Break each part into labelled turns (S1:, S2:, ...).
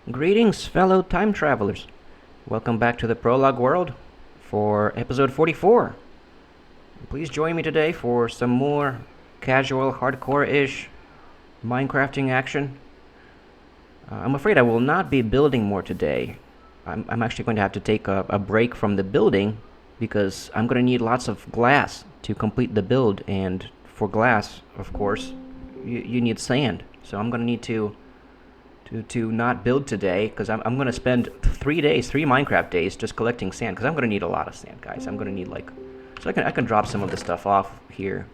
S1: Greetings, fellow time travelers. Welcome back to the Prologue world for episode 44. Please join me today for some more casual, hardcore-ish Minecrafting action. I'm afraid I will not be building more today. I'm actually going to have to take a break from the building because I'm going to need lots of glass to complete the build, and for glass, of course, you need sand. So I'm going to need to not build today, because I'm going to spend 3 Minecraft days, just collecting sand, because I'm going to need a lot of sand, guys. I'm going to need, so I can drop some of the stuff off here.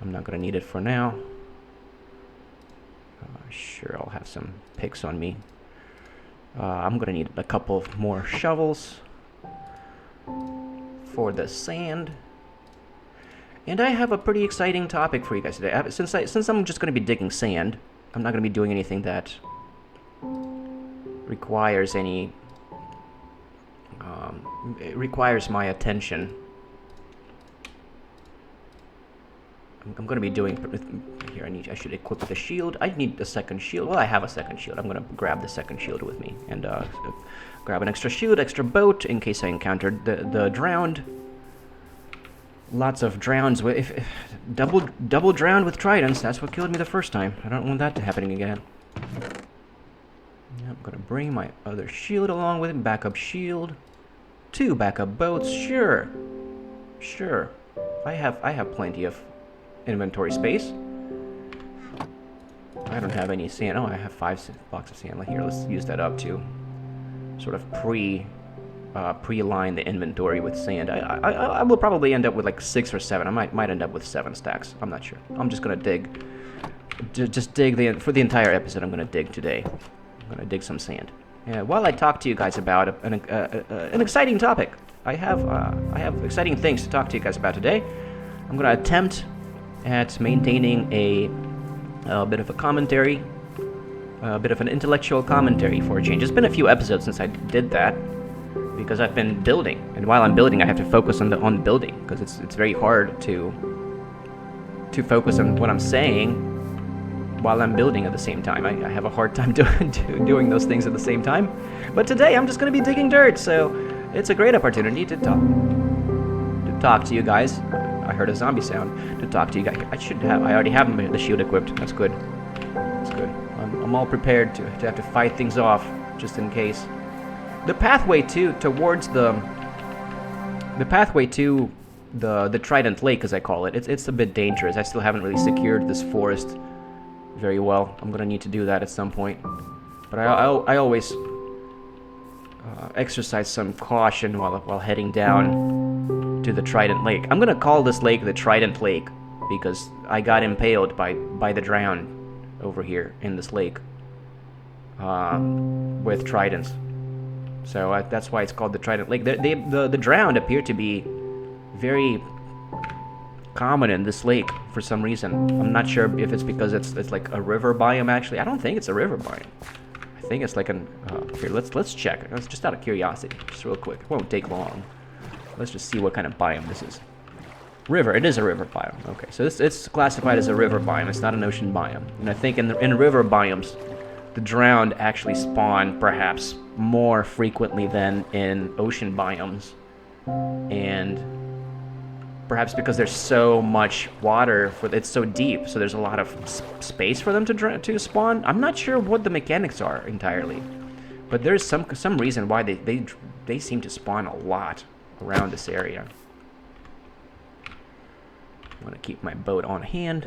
S1: I'm not going to need it for now. Sure, I'll have some picks on me. I'm going to need a couple more shovels for the sand. And I have a pretty exciting topic for you guys today. Since I'm just going to be digging sand, I'm not going to be doing anything that requires any, it requires my attention. I'm going to be doing, here I should equip the shield. I need a second shield. Well, I have a second shield. I'm going to grab the second shield with me and grab an extra shield, extra boat in case I encountered the drowned. Lots of drowns with double drowned with tridents. That's what killed me the first time. I don't want that to happen again. I'm gonna bring my other shield along with it. Backup shield, 2 backup boats. Sure. I have plenty of inventory space. I don't have any sand. Oh, I have 5 blocks of sand. Here, let's use that up to sort of pre-line the inventory with sand. I will probably end up with like 6 or 7. I might end up with 7 stacks. I'm not sure. I'm just gonna dig. Just dig for the entire episode. I'm gonna dig today. I'm gonna dig some sand. And while I talk to you guys about an exciting topic, I have exciting things to talk to you guys about today. I'm gonna attempt at maintaining a bit of a commentary, a bit of an intellectual commentary for a change. It's been a few episodes since I did that, because I've been building, and while I'm building I have to focus on building, because it's very hard to focus on what I'm saying while I'm building at the same time. I have a hard time doing those things at the same time. But today I'm just going to be digging dirt, so it's a great opportunity to talk to you guys. I heard a zombie sound. To talk to you guys. I already have the shield equipped. That's good. I'm all prepared to have to fight things off just in case. The pathway to the Trident Lake, as I call it, it's a bit dangerous. I still haven't really secured this forest very well. I'm gonna need to do that at some point. But I always exercise some caution while heading down to the Trident Lake. I'm gonna call this lake the Trident Lake because I got impaled by the drowned over here in this lake with tridents. So that's why it's called the Trident Lake. The drowned appear to be very common in this lake for some reason. I'm not sure if it's because it's like a river biome. Actually, I don't think it's a river biome. I think it's like an. Here, let's check. It's just out of curiosity, just real quick. It won't take long. Let's just see what kind of biome this is. River. It is a river biome. Okay, so it's classified as a river biome. It's not an ocean biome. And I think in river biomes, the drowned actually spawn perhaps more frequently than in ocean biomes, and perhaps because there's so much water, it's so deep, so there's a lot of space for them to spawn. I'm not sure what the mechanics are entirely, but there's some reason why they seem to spawn a lot around this area. I'm gonna keep my boat on hand.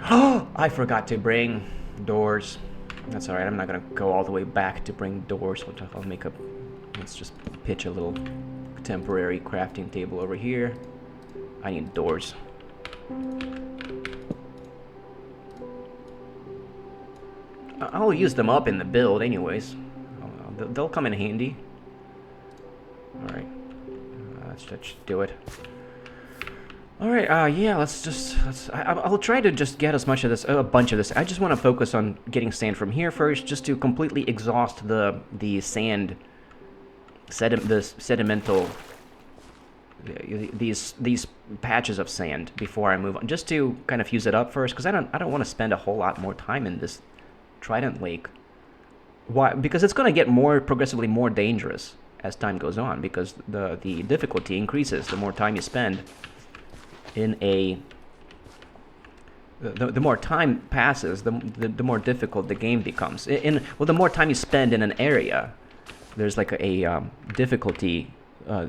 S1: Oh, I forgot to bring doors. That's alright, I'm not gonna go all the way back to bring doors. Let's just pitch a little temporary crafting table over here. I need doors. I'll use them up in the build anyways. They'll come in handy. Alright, let's just do it. Alright, yeah, I'll try to just get as much of this, a bunch of this. I just want to focus on getting sand from here first, just to completely exhaust the sand, the sedimental, these patches of sand before I move on, just to kind of fuse it up first, because I don't want to spend a whole lot more time in this Trident Lake. Why? Because it's going to get progressively more dangerous as time goes on, because the difficulty increases the more time you spend in a... The more time passes, the more difficult the game becomes. Well, the more time you spend in an area, there's like a difficulty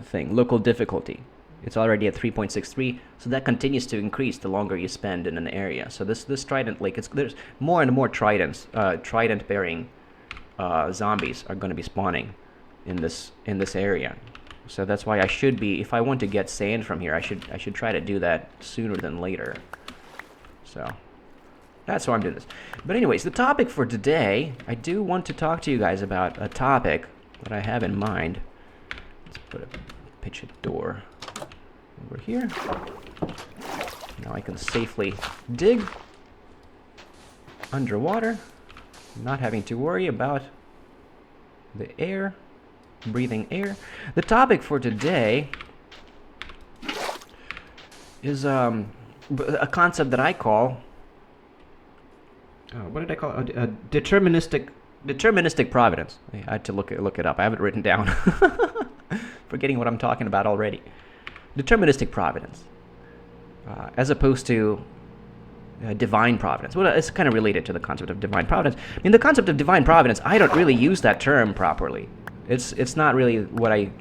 S1: thing, local difficulty. It's already at 3.63, so that continues to increase the longer you spend in an area. So this Trident Lake, there's more and more trident-bearing zombies are going to be spawning in this area. So that's why I should be, if I want to get sand from here, I should try to do that sooner than later. So that's why I'm doing this. But anyways, the topic for today, I do want to talk to you guys about a topic that I have in mind. Let's pitch a door over here. Now I can safely dig underwater, not having to worry about the air, breathing air. The topic for today is a concept that I call, what did I call it? Deterministic providence. I had to look it up. I have it written down. Forgetting what I'm talking about already. Deterministic providence, as opposed to divine providence. Well, it's kind of related to the concept of divine providence. I mean, the concept of divine providence, I don't really use that term properly. It's not really what I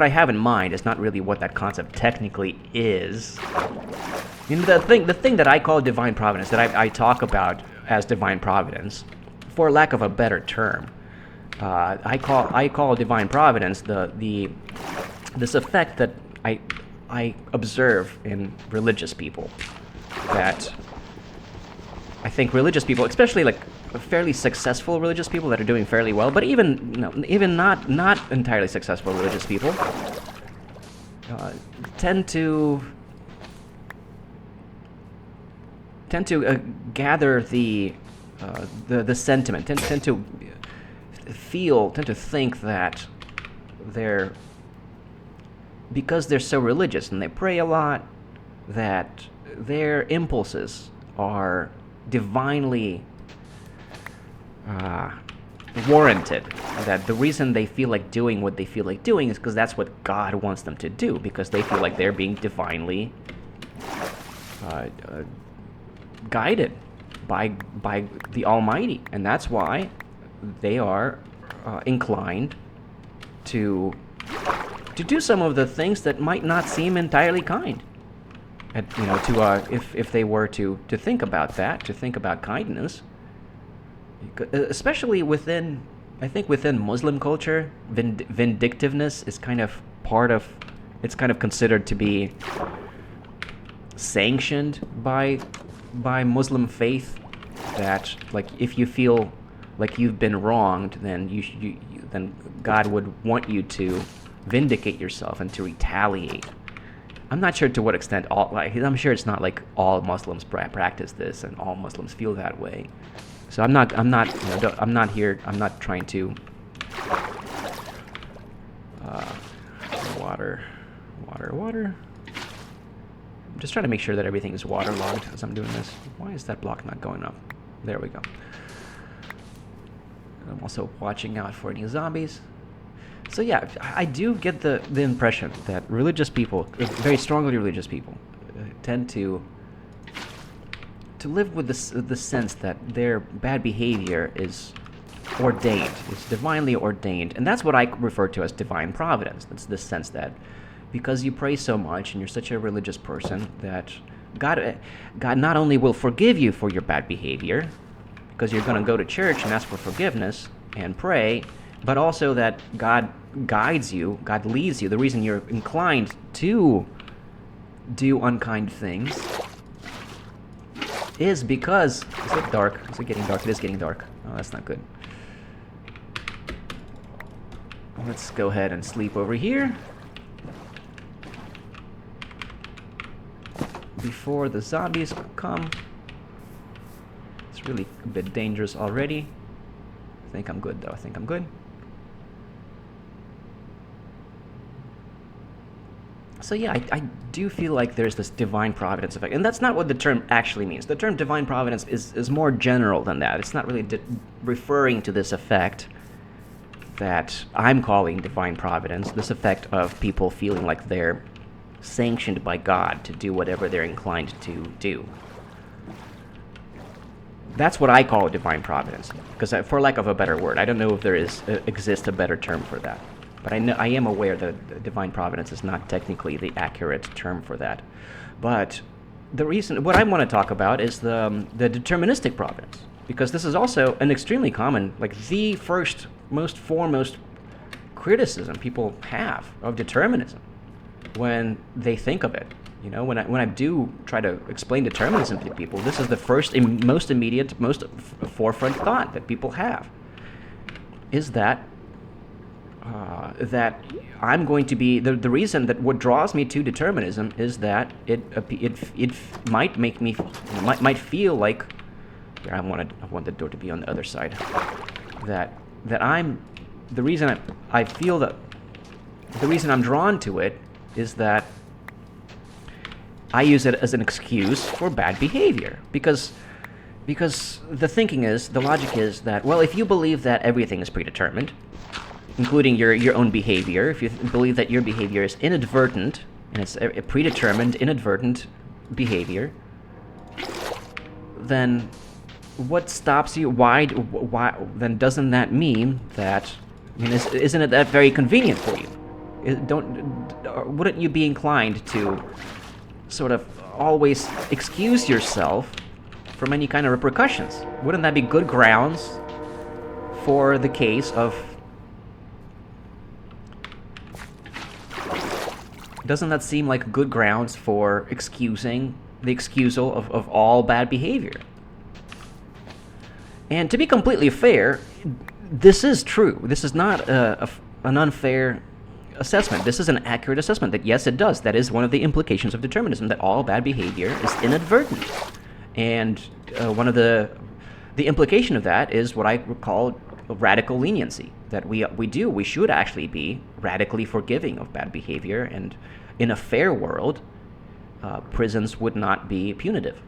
S1: have in mind is not really what that concept technically is. I mean, the thing that I call divine providence, that I talk about as divine providence, for lack of a better term, I call divine providence this effect that I observe in religious people, that I think religious people, especially like fairly successful religious people that are doing fairly well, but even not entirely successful religious people, tend to gather the sentiment, tend to think that because they're so religious and they pray a lot, that their impulses are divinely warranted. That the reason they feel like doing what they feel like doing is because that's what God wants them to do, because they feel like they're being divinely guided by the Almighty, and that's why they are inclined to do some of the things that might not seem entirely kind. And, if they were to think about that, to think about kindness, especially within Muslim culture, vindictiveness is kind of it's kind of considered to be sanctioned by Muslim faith, that like if you feel like you've been wronged, then then God would want you to vindicate yourself and to retaliate. I'm not sure to what extent I'm sure it's not like all Muslims practice this and all Muslims feel that way. So I'm not trying to water. I'm just trying to make sure that everything is waterlogged as I'm doing this. Why is that block not going up? There we go. I'm also watching out for any zombies. So yeah, I do get the impression that religious people, very strongly religious people, tend to live with the sense that their bad behavior is ordained, is divinely ordained, and that's what I refer to as divine providence. That's the sense that because you pray so much and you're such a religious person, that God not only will forgive you for your bad behavior, because you're going to go to church and ask for forgiveness and pray, but also that God guides you, God leads you. The reason you're inclined to do unkind things is because... Is it dark? Is it getting dark? It is getting dark. Oh, that's not good. Let's go ahead and sleep over here before the zombies come. It's really a bit dangerous already. I think I'm good, though. I think I'm good. So yeah, I do feel like there's this divine providence effect, and that's not what the term actually means. The term divine providence is more general than that. It's not really referring to this effect that I'm calling divine providence, this effect of people feeling like they're sanctioned by God to do whatever they're inclined to do. That's what I call divine providence, because for lack of a better word, I don't know if there exists a better term for that. But I am aware that divine providence is not technically the accurate term for that. But the reason, what I want to talk about is the deterministic providence, because this is also an extremely common, like the most foremost criticism people have of determinism when they think of it. You know, when I do try to explain determinism to people, this is the first, most immediate, most forefront thought that people have, is that that I'm going to be the reason that what draws me to determinism is that it might make me might feel like I want the door to be on the other side, that I'm the reason I feel that the reason I'm drawn to it is that I use it as an excuse for bad behavior, because the thinking is, the logic is that, well, if you believe that everything is predetermined, including your own behavior, if you believe that your behavior is inadvertent, and it's a predetermined, inadvertent behavior, then what stops you? Why? Then doesn't that mean that? I mean, isn't it that very convenient for you? Wouldn't you be inclined to sort of always excuse yourself from any kind of repercussions? Wouldn't that be good grounds for the case of? Doesn't that seem like good grounds for excusing the excusal of all bad behavior? And to be completely fair, this is true. This is not an unfair assessment. This is an accurate assessment that, yes, it does. That is one of the implications of determinism, that all bad behavior is inadvertent. And one of the implication of that is what I call radical leniency, that we should actually be radically forgiving of bad behavior, and in a fair world, prisons would not be punitive.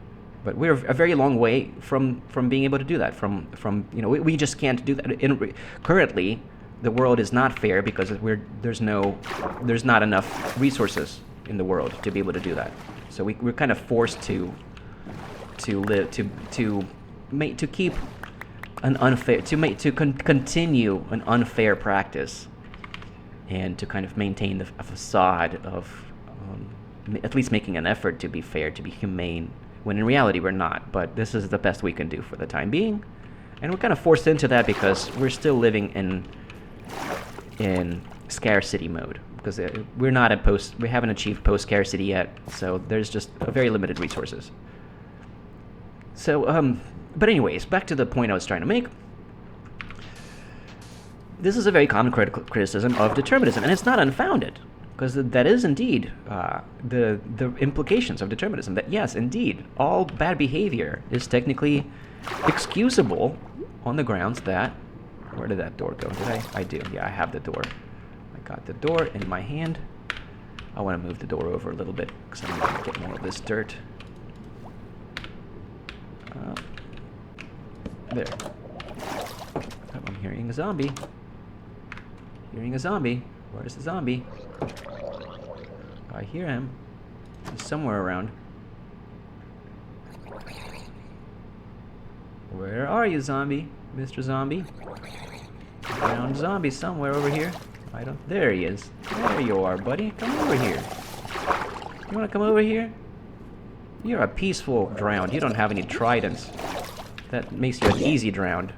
S1: But we're a very long way from being able to do that. We just can't do that. Currently, the world is not fair because there's not enough resources in the world to be able to do that. So we're kind of forced to keep an unfair, continue an unfair practice, and to kind of maintain a facade of at least making an effort to be fair, to be humane, when in reality we're not. But this is the best we can do for the time being, and we're kind of forced into that because we're still living in scarcity mode, because we haven't achieved post-scarcity yet, so there's just very limited resources. So, but anyways, back to the point I was trying to make. This is a very common criticism of determinism, and it's not unfounded, because that is indeed the implications of determinism, that yes, indeed, all bad behavior is technically excusable on the grounds that... Where did that door go? I do. Yeah, I have the door. I got the door in my hand. I want to move the door over a little bit because I'm going to get more of this dirt. There. Oh, I'm hearing a zombie. Hearing a zombie. Where's the zombie? I hear him. He's somewhere around. Where are you, zombie? Mr. Zombie? Found zombie somewhere over here. There he is. There you are, buddy. Come over here. You wanna come over here? You're a peaceful drowned. You don't have any tridents. That makes you an easy drowned.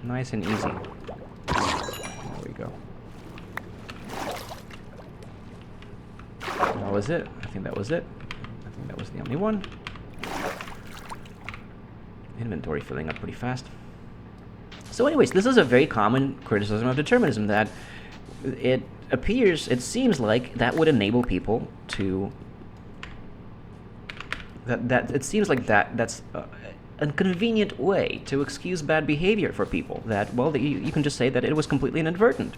S1: Nice and easy. There we go. That was it. I think that was it. I think that was the only one. Inventory filling up pretty fast. So anyways, this is a very common criticism of determinism, that it seems like that would enable people to... It seems like that's a convenient way to excuse bad behavior for people. That, well, you can just say that it was completely inadvertent.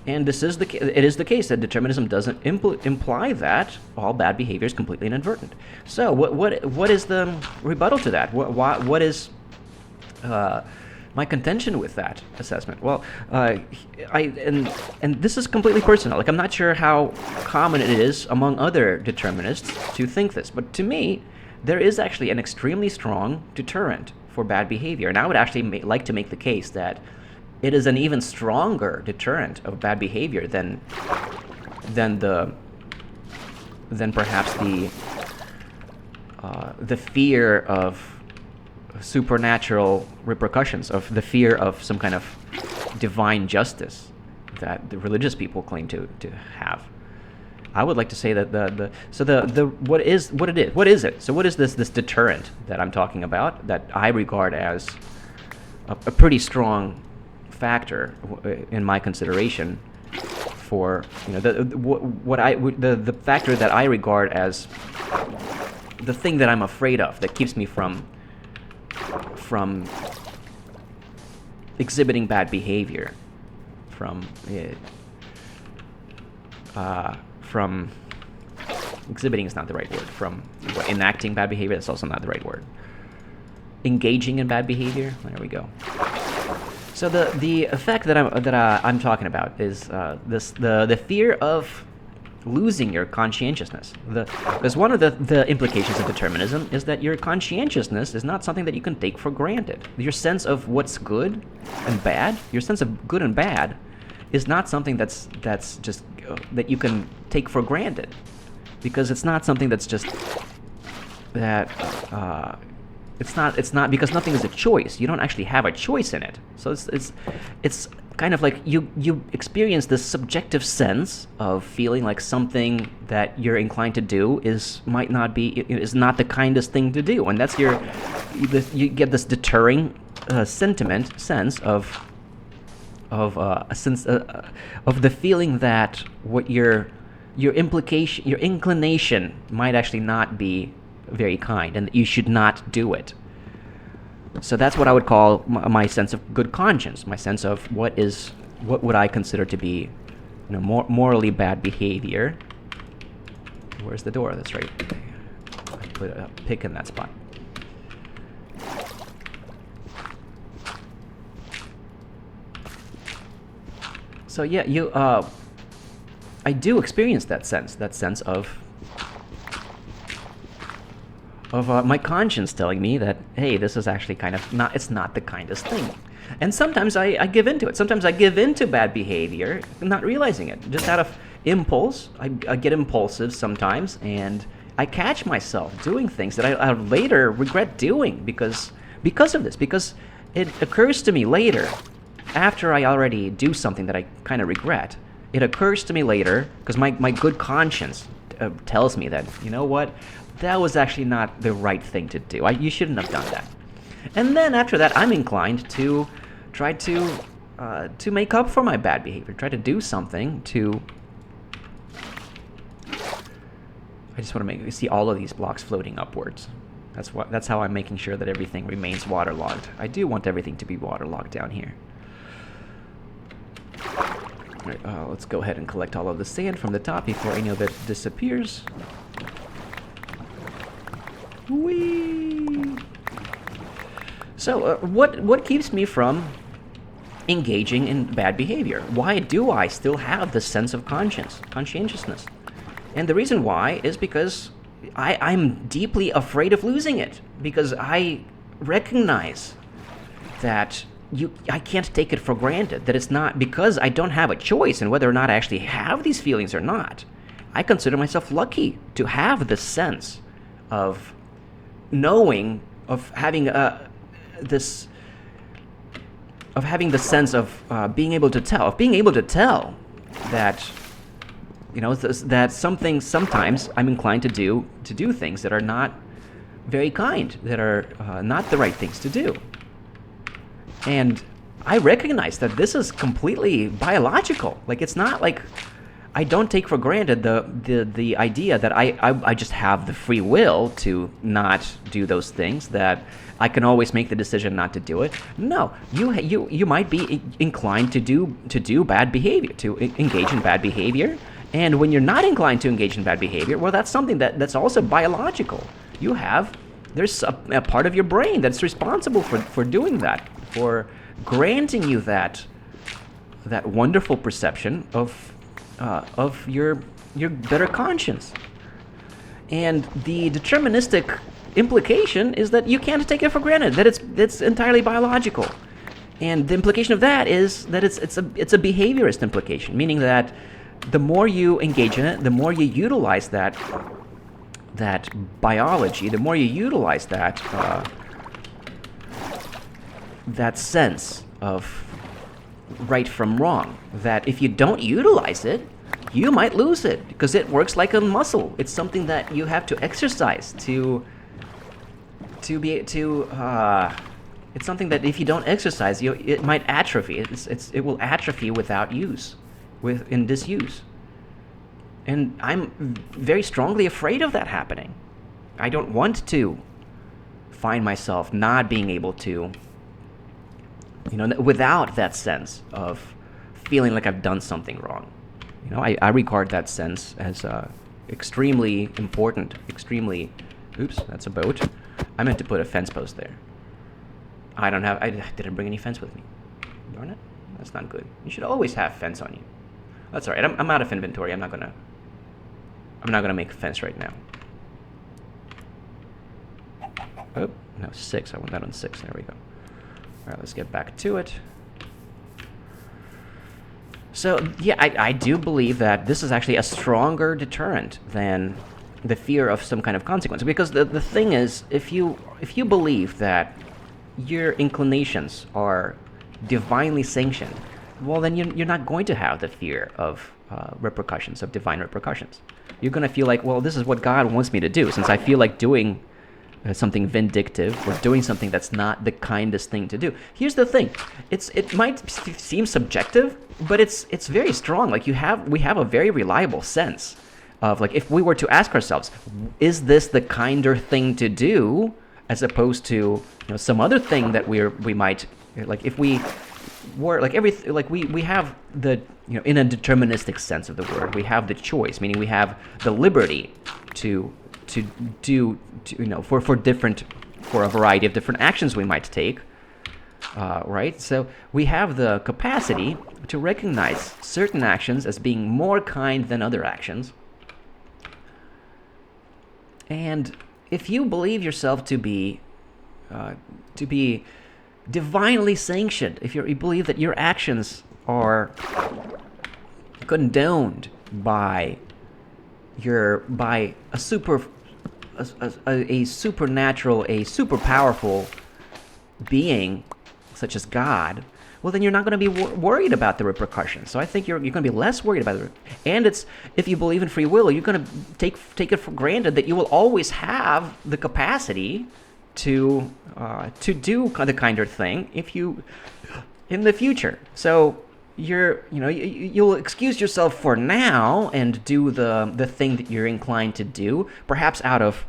S1: And it is the case that determinism doesn't imply that all bad behavior is completely inadvertent. So what is the rebuttal to that? What is my contention with that assessment? Well, and this is completely personal. Like, I'm not sure how common it is among other determinists to think this, but to me, there is actually an extremely strong deterrent for bad behavior, and I would actually like to make the case that it is an even stronger deterrent of bad behavior than perhaps the fear of supernatural repercussions, of the fear of some kind of divine justice that the religious people claim to have. I would like to say that what is it? So what is this deterrent that I'm talking about that I regard as a pretty strong factor in my consideration for, the factor that I regard as the thing that I'm afraid of, that keeps me from exhibiting bad behavior, from exhibiting is not the right word, from enacting bad behavior, that's also not the right word. Engaging in bad behavior, there we go. So the effect that I'm talking about is the fear of losing your conscientiousness. Because one of the implications of determinism is that your conscientiousness is not something that you can take for granted. Your sense of what's good and bad, your sense of good and bad, is not something that's just that you can take for granted, because it's not something that's just that. It's not because nothing is a choice. You don't actually have a choice in it. So it's kind of like you experience this subjective sense of feeling like something that you're inclined to do is not the kindest thing to do, and that's you get this deterring sense of a sense of the feeling that what your inclination might actually not be very kind, and that you should not do it. So that's what I would call my sense of good conscience, my sense of what would I consider to be, morally bad behavior. Where's the door? That's right. I put a pick in that spot. So yeah, I do experience that sense of my conscience telling me that, hey, this is actually it's not the kindest thing. And sometimes I give into it. Sometimes I give into bad behavior, not realizing it. Just out of impulse, I get impulsive sometimes, and I catch myself doing things that I later regret doing because of this. Because it occurs to me later, after I already do something that I kind of regret, it occurs to me later, because my good conscience tells me that, you know what, that was actually not the right thing to do. You shouldn't have done that. And then after that, I'm inclined to try to make up for my bad behavior, try to do something to... I just want to see all of these blocks floating upwards. That's how I'm making sure that everything remains waterlogged. I do want everything to be waterlogged down here. All right, let's go ahead and collect all of the sand from the top before any of it disappears. Whee! So, what keeps me from engaging in bad behavior? Why do I still have this sense of conscientiousness? And the reason why is because I'm deeply afraid of losing it. Because I recognize that I can't take it for granted. That it's not because I don't have a choice in whether or not I actually have these feelings or not. I consider myself lucky to have this sense of knowing, of having the sense of being able to tell that, that sometimes I'm inclined to do things that are not very kind, that are not the right things to do. And I recognize that this is completely biological. Like, it's not like I don't take for granted the idea that I just have the free will to not do those things, that I can always make the decision not to do it. No, you might be inclined to do bad behavior, to engage in bad behavior. And when you're not inclined to engage in bad behavior, well, that's something that's also biological. There's a part of your brain that's responsible for doing that, for granting you that wonderful perception of your better conscience. And the deterministic implication is that you can't take it for granted, that it's entirely biological. And the implication of that is that it's a behaviorist implication, meaning that the more you engage in it, the more you utilize that biology, the more you utilize that sense of right from wrong, that if you don't utilize it, you might lose it, because it works like a muscle. It's something that you have to exercise it's something that if you don't exercise, it might atrophy. It will atrophy without use, in disuse. And I'm very strongly afraid of that happening. I don't want to find myself not being able to, without that sense of feeling like I've done something wrong. I regard that sense as extremely important, oops, that's a boat. I meant to put a fence post there. I didn't bring any fence with me. Darn it, that's not good. You should always have fence on you. That's all right, I'm out of inventory. I'm not gonna make a fence right now. Oh, no, 6, I want that on 6, there we go. All right, let's get back to it. So, yeah, I do believe that this is actually a stronger deterrent than the fear of some kind of consequence. Because the thing is, if you believe that your inclinations are divinely sanctioned, well, then you're not going to have the fear of repercussions, of divine repercussions. You're going to feel like, well, this is what God wants me to do. Since I feel like doing something vindictive or doing something that's not the kindest thing to do. Here's the thing: it might seem subjective, but it's very strong. Like we have a very reliable sense of, like, if we were to ask ourselves, is this the kinder thing to do, as opposed to some other thing that we might, like, if we were like we have the in a deterministic sense of the word, we have the choice, meaning we have the liberty to do for a variety of different actions we might take, right? So we have the capacity to recognize certain actions as being more kind than other actions. And if you believe yourself to be divinely sanctioned, if you believe that your actions are condoned by a supernatural, a super powerful being such as God, well, then you're not going to be worried about the repercussions. So I think you're going to be less worried about it. And if you believe in free will, you're going to take it for granted that you will always have the capacity to do the kinder thing in the future. So you'll excuse yourself for now and do the thing that you're inclined to do, perhaps out of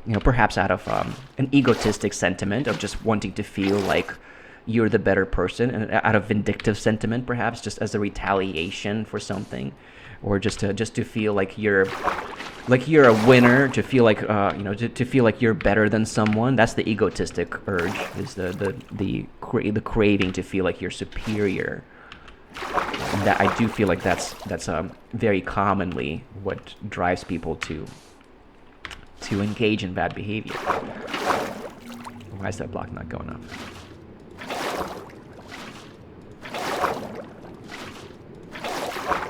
S1: an egotistic sentiment of just wanting to feel like you're the better person, and out of vindictive sentiment, perhaps just as a retaliation for something, or just to feel like you're a winner, to feel like to feel like you're better than someone. That's the egotistic urge, is the craving to feel like you're superior. And that I do feel like that's very commonly what drives people to engage in bad behavior. Why is that block not going up?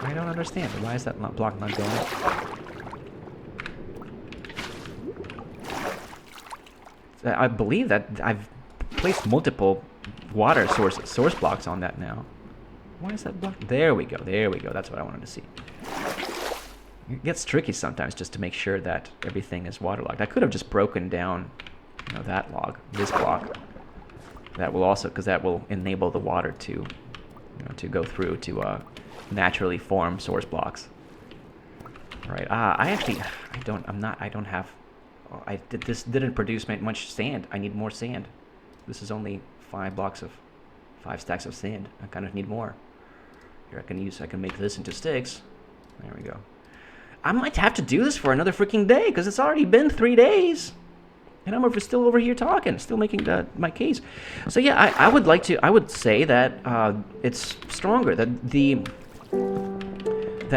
S1: I don't understand. Why is that block not going up? I believe that I've placed multiple water source blocks on that now. Why is that block? There we go. That's what I wanted to see. It gets tricky sometimes just to make sure that everything is waterlogged. I could have just broken down, this block. That will also, because that will enable the water to go through to naturally form source blocks. Right. I don't have. This didn't produce much sand. I need more sand. This is only 5 stacks of sand. I kind of need more. Here I can make this into sticks. There we go. I might have to do this for another freaking day because it's already been 3 days. And I'm still over here talking, still making my case. So yeah, I would say that it's stronger, that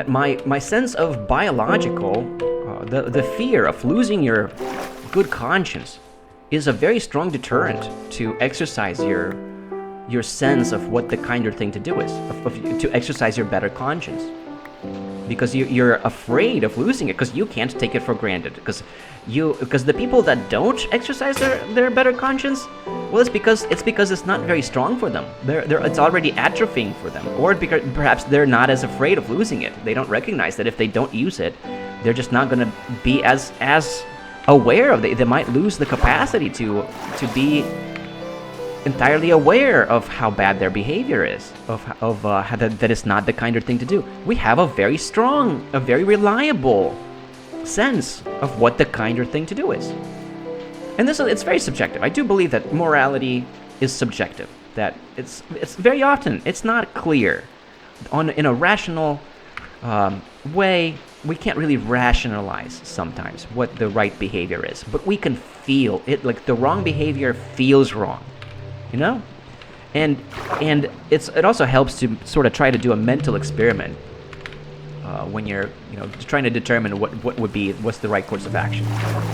S1: my sense of biological, the fear of losing your good conscience is a very strong deterrent to exercise your sense of what the kinder thing to do is, to exercise your better conscience. Because you're afraid of losing it, because you can't take it for granted. Because the people that don't exercise their better conscience, well, it's because it's not very strong for them. It's already atrophying for them, or because perhaps they're not as afraid of losing it. They don't recognize that if they don't use it, they're just not going to be as aware of it. They might lose the capacity to be entirely aware of how bad their behavior is, of how that is not the kinder thing to do. We have a very strong, a very reliable sense of what the kinder thing to do is. And it's very subjective. I do believe that morality is subjective, that it's very often, it's not clear. In a rational way, we can't really rationalize sometimes what the right behavior is, but we can feel it, like the wrong behavior feels wrong. You know, and it also helps to sort of try to do a mental experiment when you're trying to determine what's the right course of action.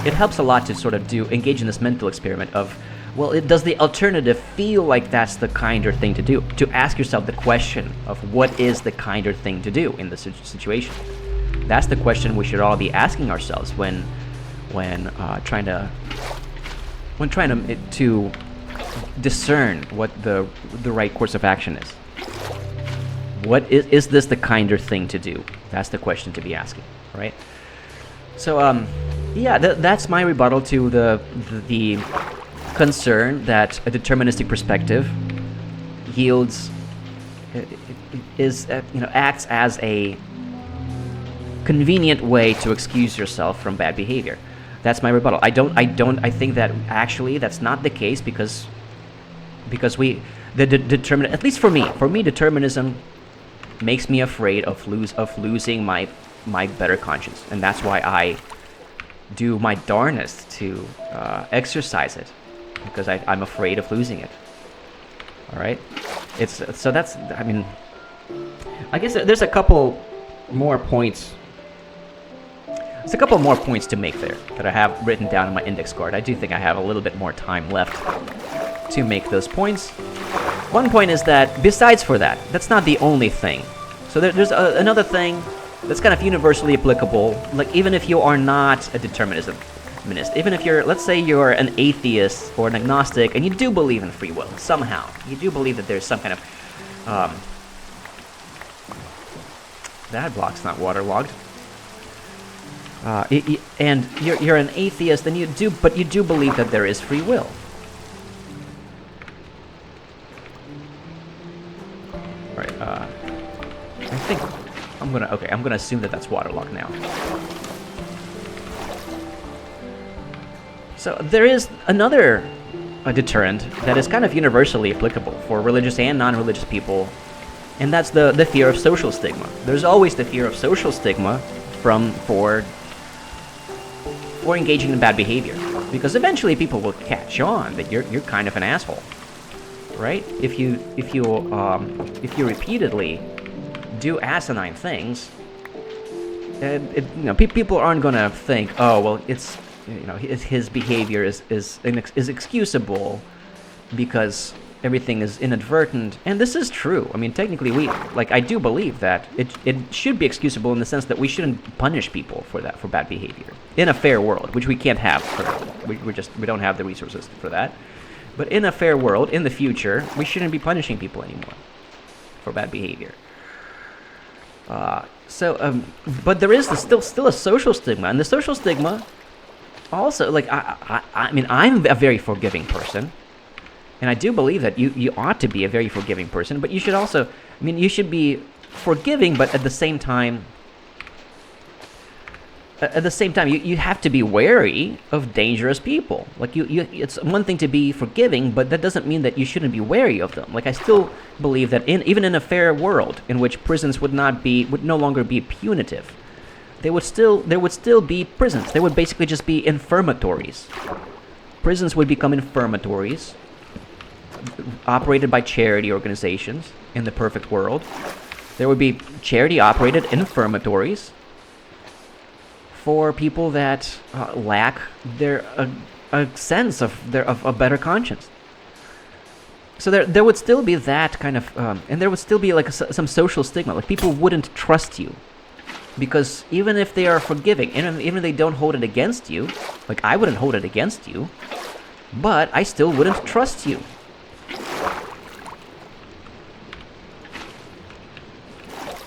S1: It helps a lot to sort of engage in this mental experiment of, well, does the alternative feel like that's the kinder thing to do? To ask yourself the question of what is the kinder thing to do in this situation. That's the question we should all be asking ourselves when trying to discern what the right course of action is. What is this the kinder thing to do? That's the question to be asking, right? So yeah, that's my rebuttal to the concern that a deterministic perspective yields acts as a convenient way to excuse yourself from bad behavior. That's my rebuttal. I think that actually that's not the case because at least for me, determinism makes me afraid of losing my better conscience, and that's why I do my darnest to exercise it, because I'm afraid of losing it. All right, I guess there's a couple more points. There's a couple more points to make there that I have written down on my index card. I do think I have a little bit more time left to make those points. One point is that, besides for that, that's not the only thing. So there's another thing that's kind of universally applicable, like even if you are not a determinism, even if let's say you're an atheist or an agnostic and you do believe in free will, somehow, you do believe that there's some kind of, that block's not waterlogged. And you're an atheist, and you do believe that there is free will. All right. I think I'm gonna assume that that's waterlogged now. So there is another deterrent that is kind of universally applicable for religious and non-religious people, and that's the fear of social stigma. There's always the fear of social stigma for engaging in bad behavior, because eventually people will catch on that you're kind of an asshole, right? If you repeatedly do asinine things, people aren't gonna think, oh well, his behavior is excusable because everything is inadvertent. And this is true. I mean, technically, I do believe that it should be excusable in the sense that we shouldn't punish people for bad behavior in a fair world, which we can't have. We don't have the resources for that. But in a fair world, in the future, we shouldn't be punishing people anymore for bad behavior. But there is still a social stigma, and the social stigma also, I'm a very forgiving person. And I do believe that you ought to be a very forgiving person, but you should also, you should be forgiving, but at the same time, at the same time, you have to be wary of dangerous people. Like it's one thing to be forgiving, but that doesn't mean that you shouldn't be wary of them. Like I still believe that even in a fair world in which prisons would no longer be punitive, there would still be prisons. They would basically just be infirmatories. Prisons would become infirmatories operated by charity organizations in the perfect world. There would be charity-operated infirmatories for people that lack a sense of a better conscience. So there would still be that kind of, and there would still be like some social stigma. Like people wouldn't trust you because even if they are forgiving, and even if they don't hold it against you, like I wouldn't hold it against you, but I still wouldn't trust you.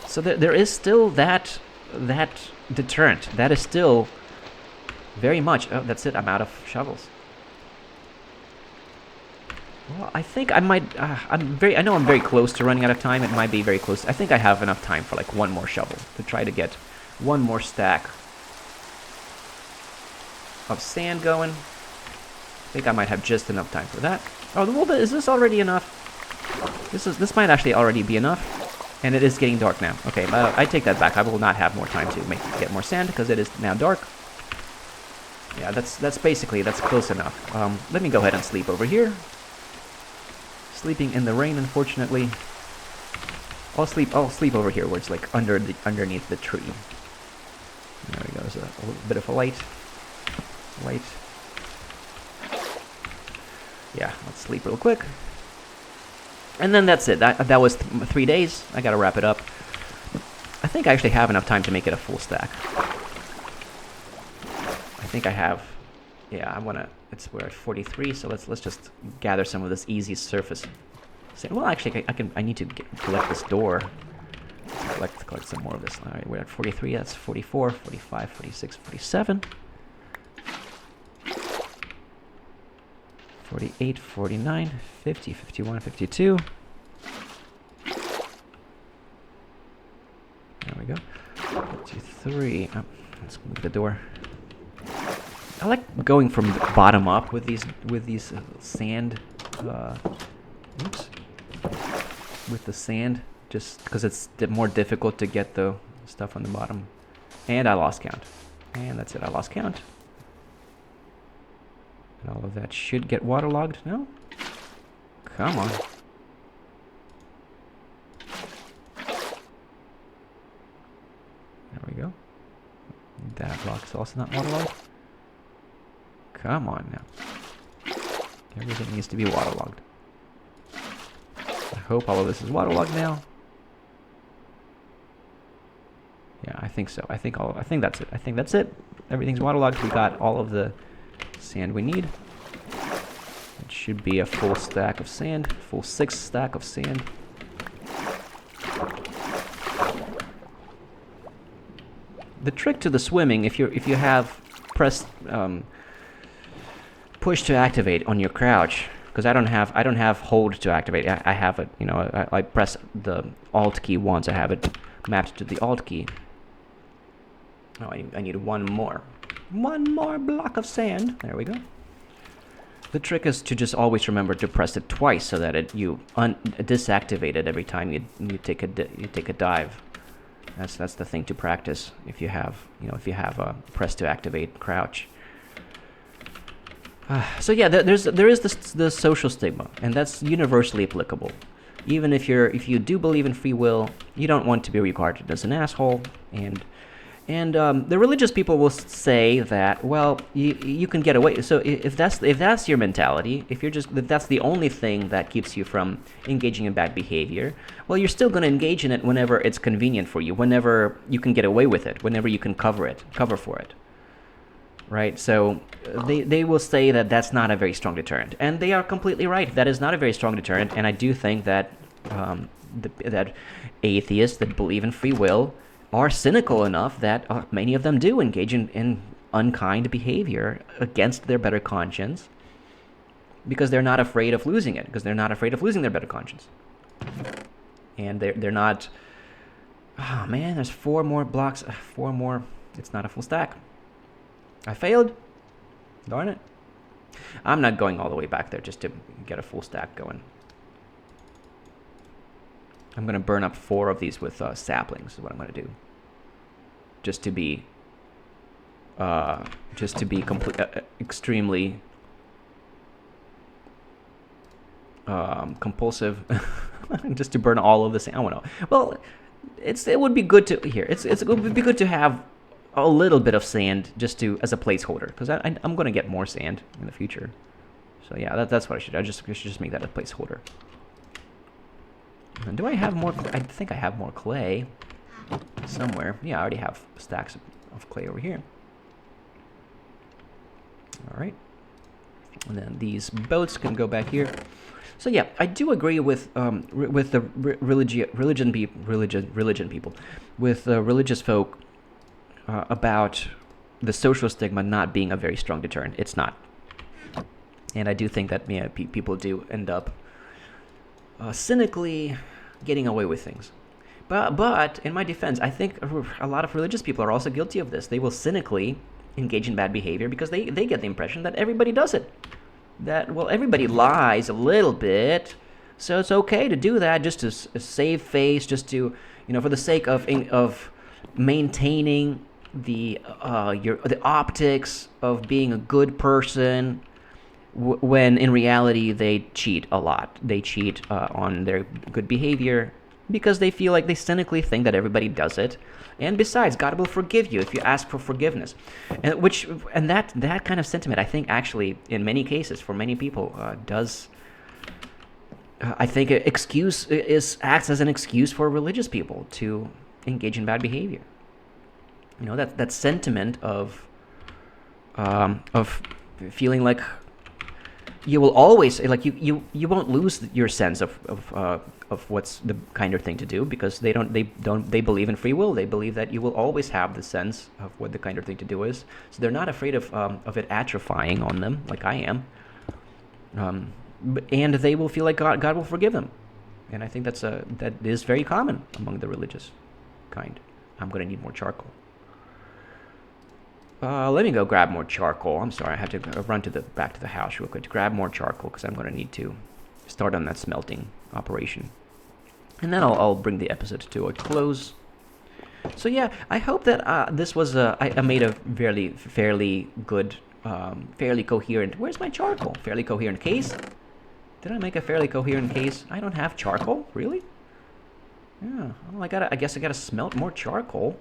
S1: So there is still that deterrent. That is still very much... Oh, that's it. I'm out of shovels. Well, I think I might... I know I'm very close to running out of time. It might be very close. I think I have enough time for like one more shovel to try to get one more stack of sand going. I think I might have just enough time for that. Oh, well, is this already enough? This might actually already be enough. And it is getting dark now. Okay, I take that back. I will not have more time to get more sand because it is now dark. Yeah, that's close enough. Let me go ahead and sleep over here. Sleeping in the rain, unfortunately. I'll sleep over here where it's like underneath the tree. There we go. There's a little bit of a light. Yeah, let's sleep real quick. And then that's it. That was 3 days. I gotta wrap it up. I think I actually have enough time to make it a full stack. I think I have. Yeah, we're at 43, so let's just gather some of this easy surface. Well, actually, I need to collect this door. Collect some more of this. All right, we're at 43. That's 44, 45, 46, 47. 48, 49, 50, 51, 52. There we go. 53. Oh, let's move the door. I like going from the bottom up with these sand. Oops. With the sand, just because it's more difficult to get the stuff on the bottom. And I lost count. And that's it. I lost count. And all of that should get waterlogged. No? Come on. There we go. That block's also not waterlogged. Come on now. Everything needs to be waterlogged. I hope all of this is waterlogged now. Yeah, I think so. I think that's it. I think that's it. Everything's waterlogged. We got all of the sand we need. It should be a full stack of sand, full 6 stack of sand. The trick to the swimming, if you have pressed push to activate on your crouch, because I don't have hold to activate. I have it, I press the Alt key once. I have it mapped to the Alt key. Oh, I need one more block of sand. There we go. The trick is to just always remember to press it twice so that you disactivate it every time you take a dive. That's the thing to practice if you have a press to activate crouch. So yeah, there is the social stigma, and that's universally applicable. Even if you do believe in free will, you don't want to be regarded as an asshole, and the religious people will say that, well, you can get away. So if that's your mentality, if that's the only thing that keeps you from engaging in bad behavior, well, you're still going to engage in it whenever it's convenient for you, whenever you can get away with it, whenever you can cover for it, right? So they will say that that's not a very strong deterrent, and they are completely right. That is not a very strong deterrent, and I do think that that atheists that believe in free will are cynical enough that many of them do engage in unkind behavior against their better conscience because they're not afraid of losing it, because they're not afraid of losing their better conscience. And they're not... Oh, man, there's 4 more blocks. 4 more. It's not a full stack. I failed. Darn it. I'm not going all the way back there just to get a full stack going. I'm going to burn up 4 of these with saplings is what I'm going to do. Just to be extremely compulsive. Just to burn all of the sand. I don't know. Well, it would be good to it would be good to have a little bit of sand just to as a placeholder, because I'm going to get more sand in the future. So yeah, that's what I should. I should just make that a placeholder. And do I have more? I think I have more clay somewhere. Yeah, I already have stacks of clay over here. All right, and then these boats can go back here. So yeah, I do agree with the religion people, with religious folk about the social stigma not being a very strong deterrent. It's not, and I do think that people do end up cynically getting away with things. But in my defense, I think a lot of religious people are also guilty of this. They will cynically engage in bad behavior because they get the impression that everybody does it. That, well, everybody lies a little bit, so it's okay to do that just to save face, just to, for the sake of maintaining the optics of being a good person, when in reality they cheat a lot. They cheat on their good behavior because they feel like they cynically think that everybody does it. And besides, God will forgive you if you ask for forgiveness. And that kind of sentiment, I think, actually, in many cases, for many people, I think, acts as an excuse for religious people to engage in bad behavior. That sentiment of feeling like you will always, like, you won't lose your sense of what's the kinder thing to do, because they believe in free will. They believe that you will always have the sense of what the kinder thing to do is. So they're not afraid of it atrophying on them like I am. And they will feel like God will forgive them. And I think that is very common among the religious kind. I'm going to need more charcoal. Let me go grab more charcoal. I'm sorry, I have to run back to the house real quick to grab more charcoal, because I'm going to need to start on that smelting operation. And then I'll bring the episode to a close. So yeah, I hope that this was I made a fairly good, fairly coherent. Where's my charcoal? Fairly coherent case. Did I make a fairly coherent case? I don't have charcoal, really? Yeah. Well, I guess I gotta smelt more charcoal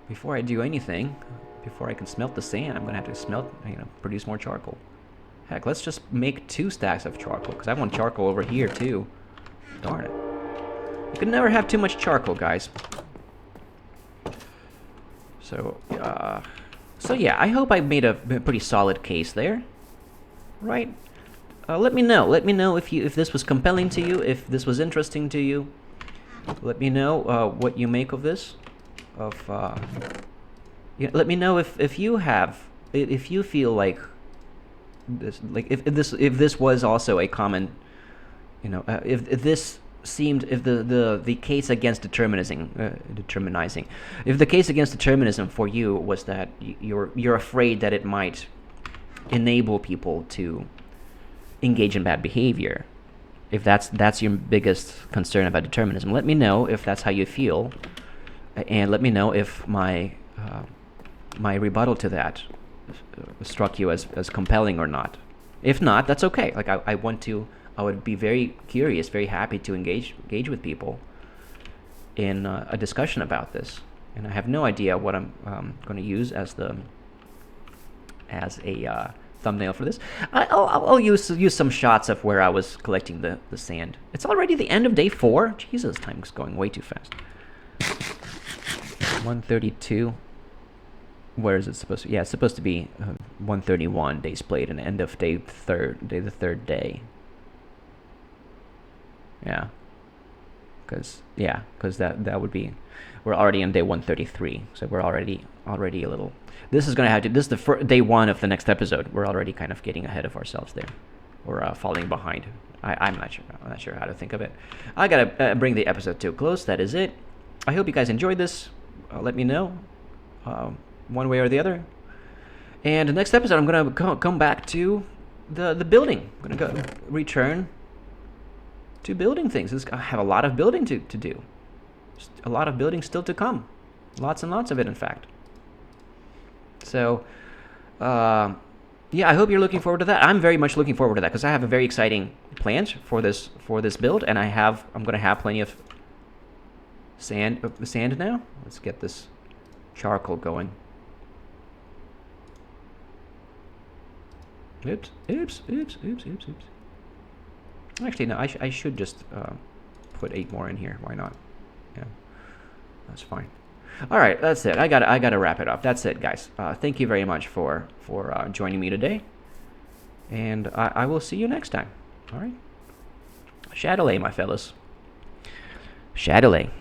S1: before I do anything. Before I can smelt the sand, I'm gonna have to produce more charcoal. Heck, let's just make 2 stacks of charcoal, because I want charcoal over here too. Darn it. You can never have too much charcoal, guys. So yeah, I hope I made a pretty solid case there. Right? Let me know. Let me know if this was compelling to you, if this was interesting to you. Let me know what you make of this. Let me know if you feel like this, like if this was also a common, if this seemed, if the case against determinizing, if the case against determinism for you was that you're afraid that it might enable people to engage in bad behavior, if that's your biggest concern about determinism, let me know if that's how you feel, and let me know if my rebuttal to that struck you as compelling or not. If not, that's okay. Like I would be very curious, very happy to engage with people in a discussion about this. And I have no idea what I'm going to use as a thumbnail for this. I'll use some shots of where I was collecting the sand. It's already the end of day 4. Jesus, time's going way too fast. 132. Where is it supposed to? Yeah, it's supposed to be 131 days played and end of the third day. Yeah, because that would be, we're already on day 133, so we're already a little. This is the day 1 of the next episode. We're already kind of getting ahead of ourselves there. We're falling behind. I'm not sure how to think of it. I gotta bring the episode to a close. That is it. I hope you guys enjoyed this. Let me know. One way or the other. And the next episode, I'm gonna come back to the building. I'm gonna go return to building things. I have a lot of building to do. Just a lot of building still to come. Lots and lots of it, in fact. So, yeah, I hope you're looking forward to that. I'm very much looking forward to that because I have a very exciting plans for this build, and I'm gonna have plenty of sand now. Let's get this charcoal going. Oops. Actually, no, I should just put 8 more in here. Why not? Yeah, that's fine. All right, that's it. I gotta wrap it up. That's it, guys. Thank you very much for joining me today, and I will see you next time. All right, Shadowlay, my fellas. Shadowlay.